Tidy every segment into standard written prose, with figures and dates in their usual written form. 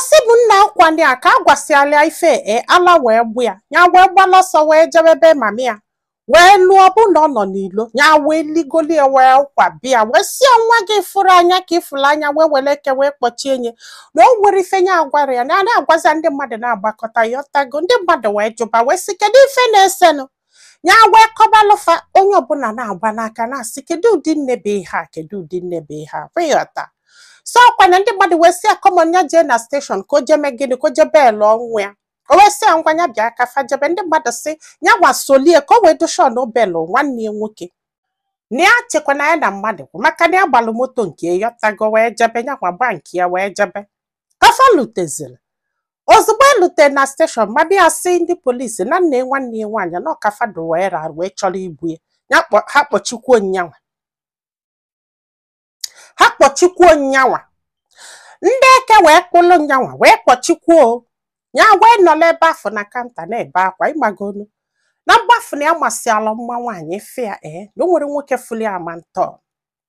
Osibunna kwani aka gwasiala ife ala wee gbu ya nya wee gbalaso wee jebebe mami ya wee lụọ bụ na ọ nọ n'ilo nya wee ligolie wee kwa bịa wee si nwa gị fụrụ anya ka ifụrụ anya wee were eke wee kpọchie nye na o nwere ife nya agwara ya na na-agwazi ndị mmadụ na-agbakọta ya ọtago ndị mmadụ wee jụba wee si kedu ife na-esenụ nya wee kọbalụfa onye ọbụla na-agba n'aka na-asị kedu ụdị nnebe ihe a kedu ụdị nnebe ihe a ịghọta so kwana ndị mmadụ wee si akọmọn ya jee na steshọn ka o jeme gịnị ka o jebe elu ọnwụ ya o wee si ngwa ya bịa aka fajebe ndị mmadụ si ya gwasolie ka o wee doshọn obelu nwanne ya nwoke na ya chekwana ya na mmadụ maka na ya gbalụ moto nke ya tago wee jebe ya gbagba nke ya wee jebe kafa luteziri ozugbo elute na steshọn ma bịa si ndị polisi na nne nwanne ya nwaanyị na ọkafado wee ra wee chọrọ igbu ya ha kpọchikwuo nyanwa nyanwa ndị eke wee kpụlụ nyanwa wee kpọchikwuo ya wee nọla ebe afọ na kanta na-ebe akwa ịgbagonu na mgbafu na ya masịala mma nwaanyị fịa na o nwere nwoke fuli ama ntọ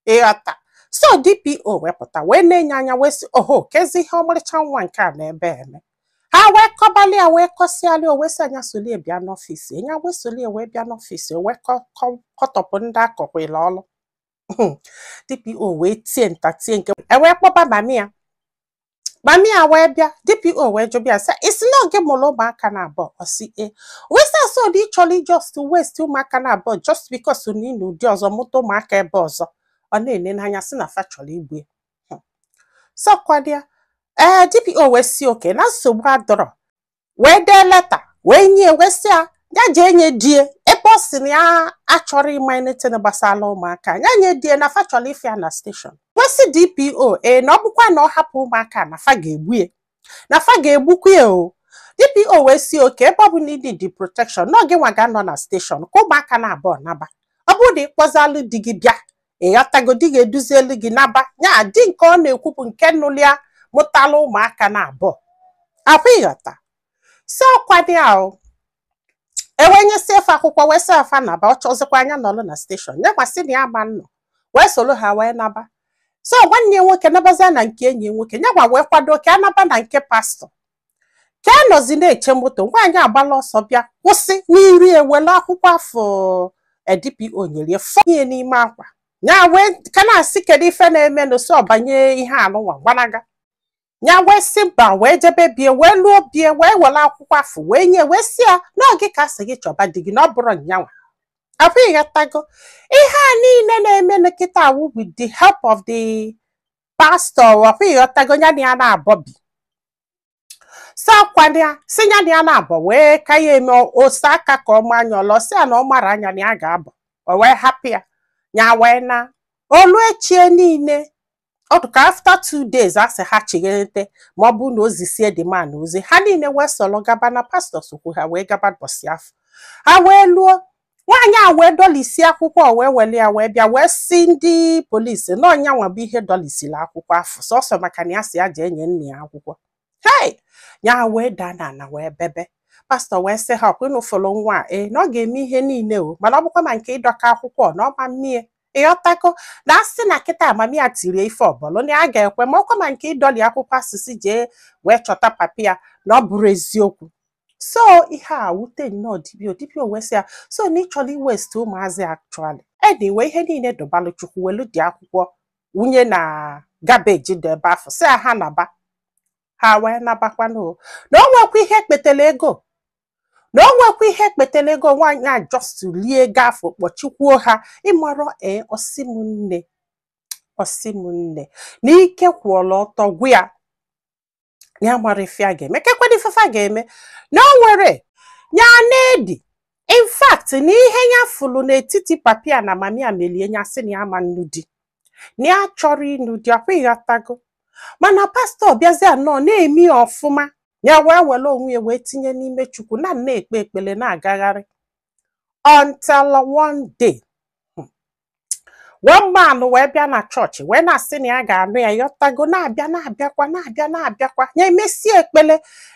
ịghọta so DPO wee pụta wee na-enye anya wee si oho kezi ihe ọmarịcha nwa nke a na-ebe eme ha wee kọbali ya wee kọsịalị o wee sị anya solie bịa n'ọfisi enya wee solie wee bịa n'ọfisi wee kọtọpụ ndị akọkwela ọlụ DPO wee tie nta tie nke wee kpọba mami ya wee bịa DPO wee jụbịa sị isi na oge mụrụ ụmụaka na abụọ ọsị wee sị asọ dị ịchọrọ just waste ụmụaka na abụọ just because na ị na ụdị ọzọ mụta ụmụaka ebe ọzọ ọ na-ene n'anya sị na fa chọrọ igbu ya so kwadia DPO wee si oke na nsogbu adọrọ wee dee leta wee nye wee sị ya jee nye die ebe ọ sị na ya achọrọ ịma anything gbasara ụmụaka ya nye die na fa chọrọ ife ya na steshọn wee sị DPO na ọ bụkwa na ọ hapụ ụmụaka na fa ga-egbu ya na fa ga-egbukwa ya o DPO wee si oke ebe ọ bụ na ịdị dị protection na oge nwa ga-anọ na steshọn ka ụmụaka na abụọ naba ọ bụrụ na ịkpọzalụ di gị bịa ịghọtago di ga-eduzielu gị naba ya di nke ọ na-ekwupụ nke nụlịa mụtala ụmụaka na abụọ akwa ịghọta si ọkwado ahụ ewenyesi efe akwụkwọ wee sị afa naba ọ chọzikwa anya nọlụ na steshọn ya gwasị na ya ma nnọ wee soro ha wee naba so nwanne ya nwoke nabazia na nke enyi ya nwoke ya gwa wee kwado ka anaba na nke pastọ ka a nọzi na-eche moto nwaanyị agbala ọsọ bịa kwụsị n'iri ewele akwụkwọ afọ DPO nyere fọnye n'ime akwa ya wee ka na-asị kedu ife na-eme n'osi ọbanye ihe anụnwa gbanaga ya wee si mba wee jebe bie wee lụọ bie wee were akwụkwọ afọ wee nye wee si ya n'oge ka asị gị chọba di gị na ọ bụrụ nyanwa abụ ịghọtago ihe a niile na-eme nkịta awụ with the help of the pastor ọkwa ịghọtago ya na ya na-abọbi si akwado ya si ya na ya na-abọ wee ka ya eme ose aka ka ọ manya ọlọ si ya na ọ mara anya na ya ga-abọ o wee hapụ ya wee na olu echie niile ọdụka after 2 days asị ha chighete ma ọ bụ na ozisie dị man ozi ha niile wee soro gaba na pastọ sokwu ha wee gaba bọsị afọ ha wee lụọ nwaanyị a wee dọlisi akwụkwọ wee wele ya wee bịa wee si ndị polisi na ọnya nwa bụ ihe dọlisiri akwụkwọ afọ sọsọ maka na ya si ya jee nye nne ya akwụkwọ ya wee daa na wee bebe pastọ wee sị ha ọkwa ịnụfụrụ nwa na ọ ga-eme ihe niile o mana ọ bụkwa ma nke ịdọka akwụkwọ na ọma mmie ịghọtago na asị na kịta amami ya tiri ife ọbọlụ na a ga-ekwe ma ọkwa ma nke ịdọli akwụkwọ asịsị jee wee chọta papi ya na ọ bụrụ eziokwu so ihe a wute nnọọ DPO wee sị ya so na ịchọrọ iwest ụmụazị actually anyway ihe niile dọbalụ chukwu welu dị akwụkwọ wunye na gabeji dị ebe afọ sị ha naba ha wee nabakwanụ na o nwekwa ihe kpetara ego nwaanyị a just lie ego afọ kpọchikwuo ha ịmarọ ọsịmụnne na ike kwụọla ọtọ gwu ya mara ife a ga-eme kekwena ifefe ga-eme na o nwere ya na-edi in fact na ihe ya fụlụ n'etiti papia na mamia melie ya sị na ya ma nnu di na ya chọrọ ịnụ di akwa ịghọtago mana pastọ bịazi anọ na-eme ya ọfụma ya wee were onwe ya wee tinye n'ime chukwu na na-ekpe ekpere na-agagharị until one day one man wee bịa na chọọchị wee na-asị na ya ga-anụ ya yọtago na-abịakwa ya emesie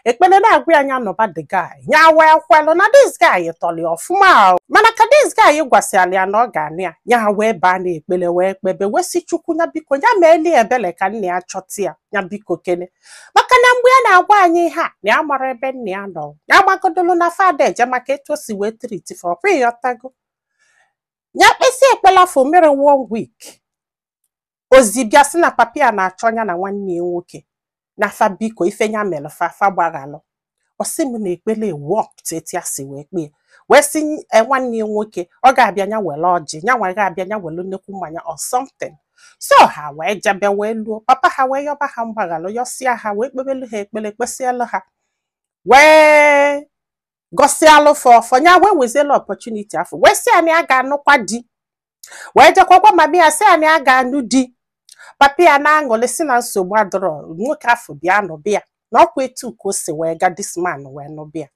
ekpele na-agwa ya nya nọba the guy nya wee kwelụ na this guy tọli ọfụma mana ka this guy gwasịala ya na ọ ga-anụ ya ya wee baa na ekpele wee kpebe wee si Chukwu ya biko ya meeli ebele ka nna ya chọta ya biko kene maka na mgbe ya na-agwa anyị ha na ya mara ebe nna ya nọ ya gbagodolu na fada eje maka etu o si wee triti for ọkwa ịghọtago ya kpesi ekpela for mere 1 week ozi bịa sị na papi ya na-achọ ya na nwanne ya nwoke na fa biko ife ya mere fa gbaghalụ ọsị m na ekpele worked etu ya si wee kpee wee sị nwanne ya nwoke ọ ga-abịa ya were ọjị ya nwa ga-abịa ya were nnekwu mmanya or something so ha wee jebe wee luo papa ha wee yọba ha mgbaghalụ yọsịa ha wee kpebelu ha ekpele kpesielu ha wee gosi alụfọ ya wee wezela opportunity afọ wee sị anyị a ga-anụkwa di wee jekwakwa mami ya sị anyị a ga-anụ di papi ya na-aṅụlị si na nsogbu adọrọ nwoke afọ bịa nụbịa na ọkwa etu ka o si wee ga this man wee nụbịa